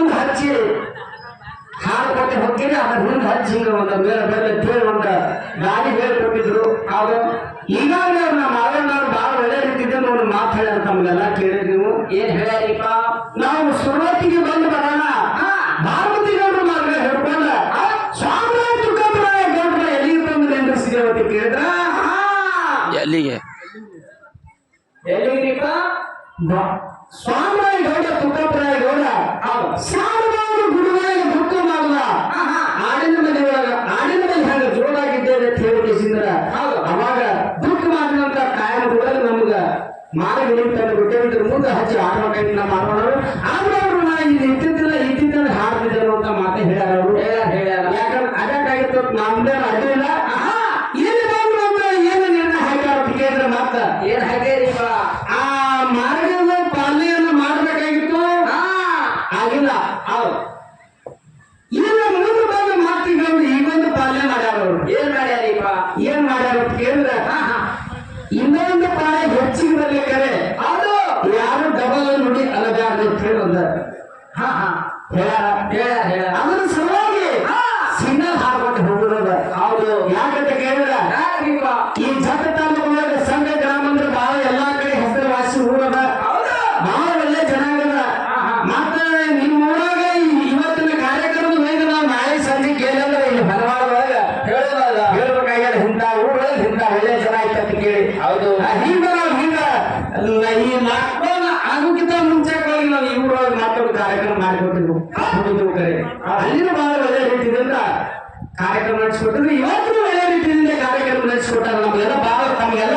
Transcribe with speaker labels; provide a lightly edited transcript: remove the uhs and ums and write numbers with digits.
Speaker 1: ಮುಂದೆ ಹಚ್ಚಿ ಹಾಲು ಕೊಟ್ಟೆ ಹೋಗ್ತೀನಿ ಅದ್ರ ಮುಂದೆ ಹಚ್ಚಿ ಹಿಂಗ ಒಂದು ಬೇರೆ ಬೇರೆ ಕೇಳಿ ಒಂದು ಗಾಡಿ ಹೇಳ್ಕೊಟ್ಟಿದ್ರು ಆಗ ಈಗಾಗಲೇ ನಮ್ಮ ಮಾವಣ್ಣವ್ರು ಬಹಳ ಒಳ್ಳೆ ರೀತಿಯಿಂದ ಒಂದು ಮಾತು ಹೇಳ್ಯಾರ ತಮ್ಗೆಲ್ಲ ಕೇಳಿ ನೀವು ಏನ್ ಹೇಳ್ಯಾರಿಪ್ಪ ನಾವು ಸುರತಿಗೆ ಬಂದು ಬರೋಣ ಭಾರತೀಯರು ಮಾತ್ರ ಹೇಳ್ಕೊಂಡ ಸ್ವಾಮಿ ತುಕಾಪುರ ಗೌಡ್ರ ಎಲ್ಲಿಗೆ ಬಂದು ನಿಂದ್ರಿಸಿದೇವತಿ ಕೇಳಿದ್ರ
Speaker 2: ಎಲ್ಲಿಗೆ
Speaker 1: ಎಲ್ಲಿಗ್ರಿಪ್ಪ ಸ್ವಾಮಿ ಗೌಡ ತುಕಾಪುರ ಗೌಡ ಸಾವಿರಾರು ಗುರುಗಳಿಗೆ ದುಃಖ ಮಾಡಲ್ಲ ಆಡಿನ ಮನೆ ಒಳಗ ಆಡಿನ ಮನೆ ಹಂಗ ಜೋಡಾಗಿದ್ದೇವೆ ಅಂತ ಹೇಳಿದ್ರ ಅವಾಗ ದುಃಖ ಮಾಡಿದಂತ ಕಾಯಂ ಕೂಡ ನಮ್ಗ ಮಾರ್ಗ ನಿಂತನ್ನು ಬಿಟ್ಟಿದ್ರ ಮುಂದೆ ಹಚ್ಚಿ ಆಡ್ಬೇಕಾಗಿ ನಮ್ಮ ಮಾಡೋರು ಆದ್ರೆ ಅವರು ನಾ ಇಲ್ಲಿ ಇದ್ದಿದ್ದಲ್ಲಿ ಹಾಡ್ತಿದ್ದೇನೆ ಅಂತ ಮಾತೆ ಹೇಳ್ಯಾರ ಅವರು ಹೇಳ್ಯಾರ ಯಾಕಂದ್ರೆ ಅದಕ್ಕಾಗಿತ್ತು ನಮ್ದೇನು ಅಡ್ಡಿಲ್ಲ ಇಲ್ಲಿ ಬಂದು ಅಂತ ಏನು ನಿರ್ಣಯ ಹಾಕ್ಯಾರ ಅಂತ ಕೇಳಿದ್ರೆ ಮತ್ತ ಏನ್ ಹಾಕ್ಯಾರಿಪ್ಪ ಆ ಮಾರ್ಗದ ಪಾಲನೆಯನ್ನು ಮಾಡ್ಬೇಕಾಗಿತ್ತು ಆಗಿಲ್ಲ ಅವ್ರು ಇಲ್ಲ ಮುಂದೆ ಬಂದು ಮಾತಿಗಳು ಈಗೊಂದು ಪಾಲನೆ ಮಾಡ್ಯಾರ ಅವರು ಏನ್ ಮಾಡ್ಯಾರಿಪ್ಪ ಏನ್ ಮಾಡ್ಯಾರ ಅಂತ ಕೇಳಿದ್ರೆ ಇನ್ನೊಂದು ಪಾಳೆ ಹೆಚ್ಚಿಗೆ ಬರ್ಲಿಕ್ಕರೆ ಅದು ಯಾರು ಡಬಲ್ ನುಡಿ ಅಲಗಾರ ಅಂತ ಹೇಳಿ ಬಂದ ಅದರ ಸಲುವಾಗಿ ಸಿಗ್ನಲ್ ಹಾಕೊಂಡು ಹೋಗುದ ಹೌದು ಯಾಕಂತ ಕೇಳಿದ್ರ ಈ ಜತ ತಾಲೂಕಿನ ಸಂಘ ಗ್ರಾಮ ಅಂದ್ರೆ ಬಹಳ ಎಲ್ಲಾ ಕಡೆ ಹೆಸರುವಾಸಿ ಊರದ ಬಹಳ ಒಳ್ಳೆ ಜನಾಂಗದ ಮತ್ತೆ ನಿಮ್ಮ ಊರಾಗ ಇವತ್ತಿನ ಕಾರ್ಯಕ್ರಮದ ಮೇಲೆ ನಾವು ನಾಳೆ ಸಂಜೆ ಕೇಳಿದ್ರೆ ಇಲ್ಲಿ ಹಲವಾರೊಳಗ ಹೇಳ್ಬೇಕಾಗ್ಯದ ಇಂಥ ಊರಲ್ಲಿ ಇಂಥ ಒಳ್ಳೆ ಜನ ಆಯ್ತು ಅಂತ ಕೇಳಿ ಹೌದು ಹಿಂಗ ನಾವು ಹಿಂಗ ಈ ಲಾಕ್ಡೌನ್ ಆಗೋಕ್ಕಿಂತ ಮುಂಚೆ ಹೋಗಿ ನಾವು ಈ ಊರೊಳಗೆ ಮತ್ತೊಂದು ಕಾರ್ಯಕ್ರಮ ಮಾಡಿಕೊಟ್ಟಿದ್ವು ಕರೆ ಅಲ್ಲಿನೂ ಬಹಳ ಒಳ್ಳೆ ರೀತಿಯಿಂದ ಕಾರ್ಯಕ್ರಮ ನಡೆಸಿಕೊಟ್ಟಿದ್ರು ಇವತ್ತು ಒಳ್ಳೆ ರೀತಿಯಿಂದ ಕಾರ್ಯಕ್ರಮ ನಡೆಸಿಕೊಟ್ಟಾರ ನಮ್ಗೆಲ್ಲ ಬಹಳ ತಮ್ಗೆಲ್ಲ